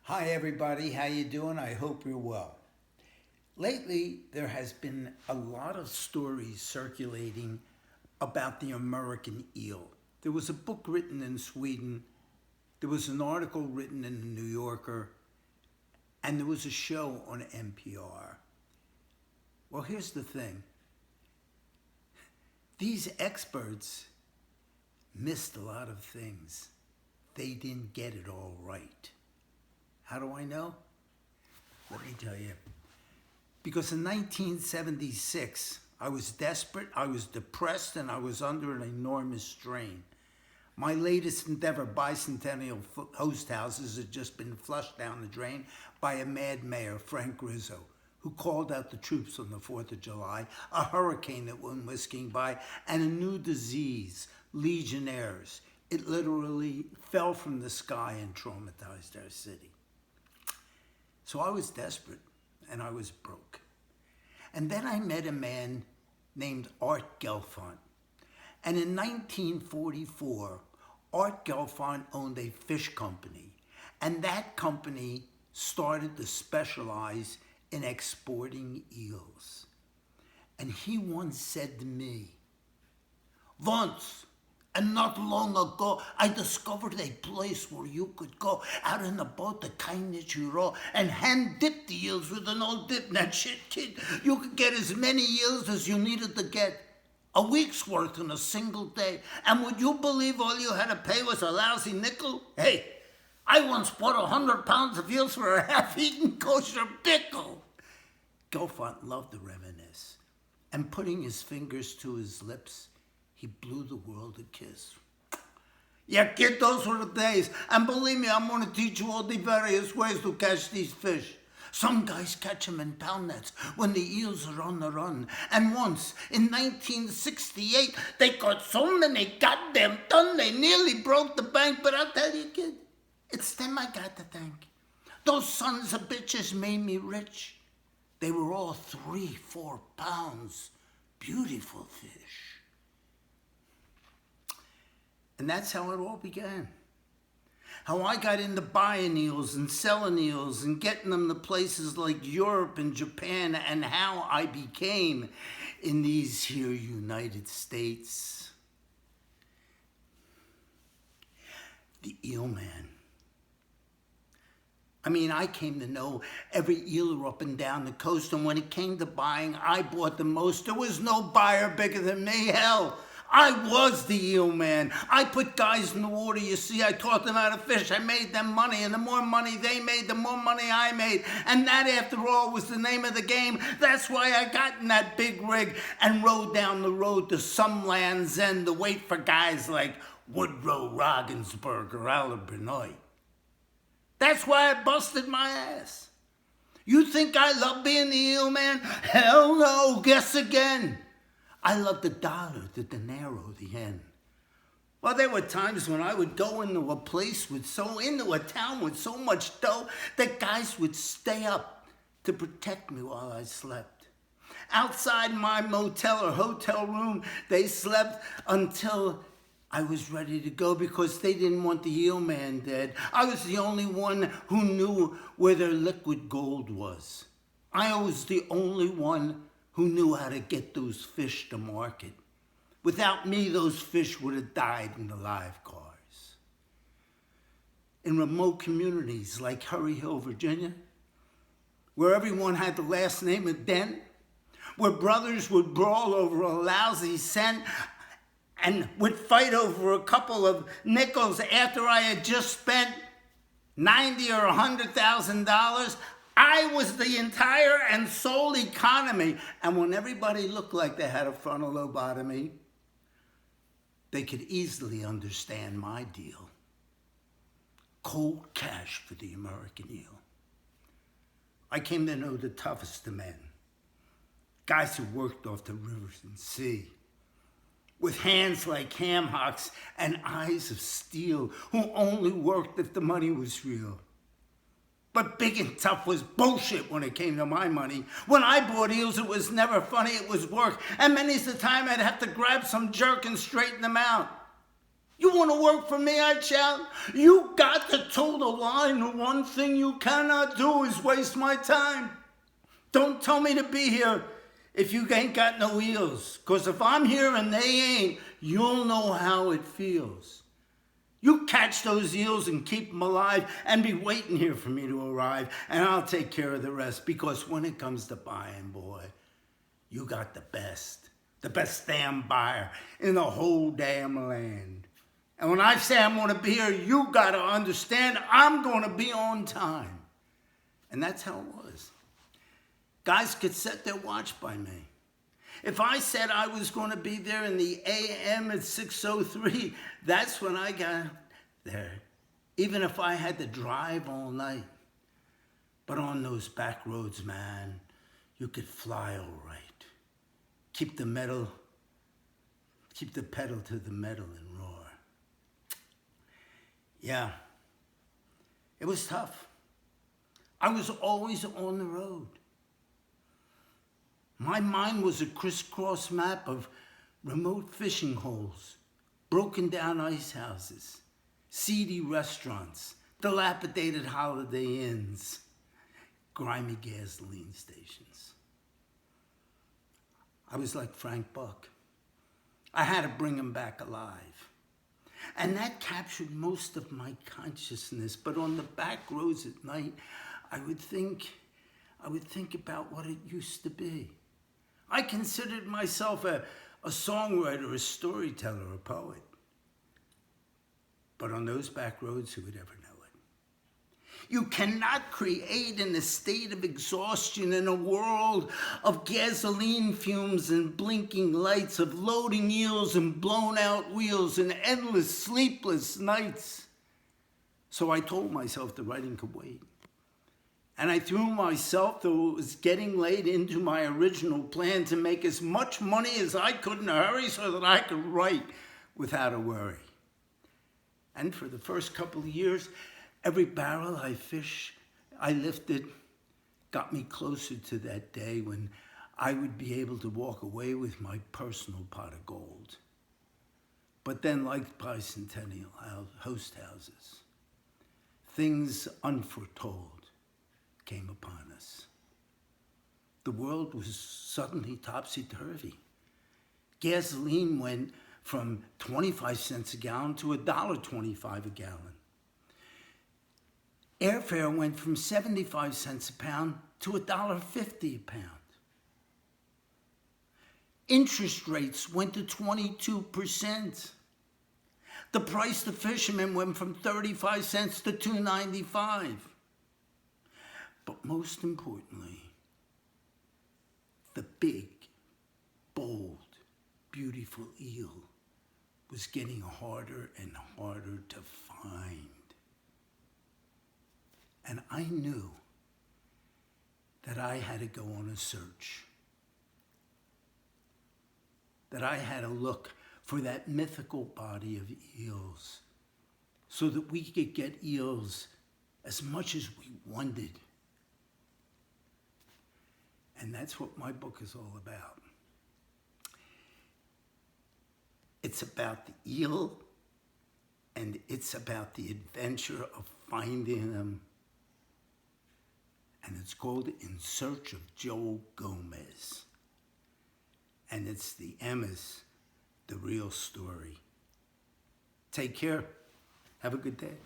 Hi everybody, how you doing? I hope you're well. Lately, there has been a lot of stories circulating about the American eel. There was a book written in Sweden, there was an article written in the New Yorker, and there was a show on NPR. Well, here's the thing. These experts missed a lot of things. They didn't get it all right. How do I know? Let me tell you. Because in 1976, I was desperate, I was depressed, and I was under an enormous strain. My latest endeavor, bicentennial host houses, had just been flushed down the drain by a mad mayor, Frank Rizzo, who called out the troops on the 4th of July, a hurricane that went whisking by, and a new disease, legionnaires. It literally fell from the sky and traumatized our city. So I was desperate, and I was broke. And then I met a man named Art Gelfand. And in 1944, Art Gelfand owned a fish company. And that company started to specialize in exporting eels. And he once said to me, "Once, and not long ago, I discovered a place where you could go out in a boat the kind that you row and hand dip the eels with an old dip net. Shit, kid, you could get as many eels as you needed to get. A week's worth in a single day. And would you believe all you had to pay was a lousy nickel? Hey, I once bought 100 pounds of eels for a half-eaten kosher pickle." Gelfand loved to reminisce, and putting his fingers to his lips, he blew the world a kiss. "Yeah, kid, those were the days. And believe me, I'm going to teach you all the various ways to catch these fish. Some guys catch them in pound nets when the eels are on the run. And once, in 1968, they caught so many goddamn ton they nearly broke the bank. But I'll tell you, kid, it's them I got to thank. Those sons of bitches made me rich. They were all 3-4 pounds. Beautiful fish." And that's how it all began. How I got into buying eels and selling eels and getting them to places like Europe and Japan, and how I became in these here United States the Eelman. I mean, I came to know every eeler up and down the coast, and when it came to buying, I bought the most. There was no buyer bigger than me. Hell, I was the eel man. I put guys in the water, you see. I taught them how to fish. I made them money, and the more money they made, the more money I made. And that, after all, was the name of the game. That's why I got in that big rig and rode down the road to some land's end to wait for guys like Woodrow Rogensberg or Albert Benoit. That's why I busted my ass. You think I love being the eel man? Hell no, guess again. I love the dollar, the dinero, the yen. Well, there were times when I would go into a town with so much dough that guys would stay up to protect me while I slept. Outside my motel or hotel room, they slept until I was ready to go, because they didn't want the eel man dead. I was the only one who knew where their liquid gold was. I was the only one who knew how to get those fish to market. Without me, those fish would have died in the live cars. In remote communities like Hurry Hill, Virginia, where everyone had the last name of Dent, where brothers would brawl over a lousy cent and would fight over a couple of nickels after I had just spent $90,000 or $100,000, I was the entire and sole economy. And when everybody looked like they had a frontal lobotomy, they could easily understand my deal. Cold cash for the American eel. I came to know the toughest of men. Guys who worked off the rivers and sea, with hands like ham hocks and eyes of steel, who only worked if the money was real. But big and tough was bullshit when it came to my money. When I bought eels, it was never funny, it was work. And many's the time I'd have to grab some jerk and straighten them out. You want to work for me, I shout? You got to toe the line. The one thing you cannot do is waste my time. Don't tell me to be here if you ain't got no eels. Because if I'm here and they ain't, you'll know how it feels. You catch those eels and keep them alive and be waiting here for me to arrive, and I'll take care of the rest. Because when it comes to buying, boy, you got the best damn buyer in the whole damn land. And when I say I'm going to be here, you got to understand I'm going to be on time. And that's how it was. Guys could set their watch by me. If I said I was going to be there in the a.m. at 6:03, that's when I got there. Even if I had to drive all night. But on those back roads, man, you could fly all right. Keep the pedal to the metal and roar. Yeah, it was tough. I was always on the road. My mind was a crisscross map of remote fishing holes, broken down ice houses, seedy restaurants, dilapidated holiday inns, grimy gasoline stations. I was like Frank Buck. I had to bring him back alive. And that captured most of my consciousness. But on the back roads at night, I would think about what it used to be. I considered myself a songwriter, a storyteller, a poet. But on those back roads, who would ever know it? You cannot create in a state of exhaustion in a world of gasoline fumes and blinking lights, of loading eels and blown out wheels and endless sleepless nights. So I told myself the writing could wait. And I threw myself, though it was getting late, into my original plan to make as much money as I could in a hurry so that I could write without a worry. And for the first couple of years, every barrel I lifted got me closer to that day when I would be able to walk away with my personal pot of gold. But then, like bicentennial host houses, things unforetold came upon us. The world was suddenly topsy-turvy. Gasoline went from 25 cents a gallon to $1.25 a gallon. Airfare went from 75 cents a pound to $1.50 a pound. Interest rates went to 22%. The price to fishermen went from 35 cents to $2.95. But most importantly, the big, bold, beautiful eel was getting harder and harder to find. And I knew that I had to go on a search, that I had to look for that mythical body of eels so that we could get eels as much as we wanted. And that's what my book is all about. It's about the eel, and it's about the adventure of finding them. And it's called In Search of Joe Gomez. And it's the Emma's, the real story. Take care. Have a good day.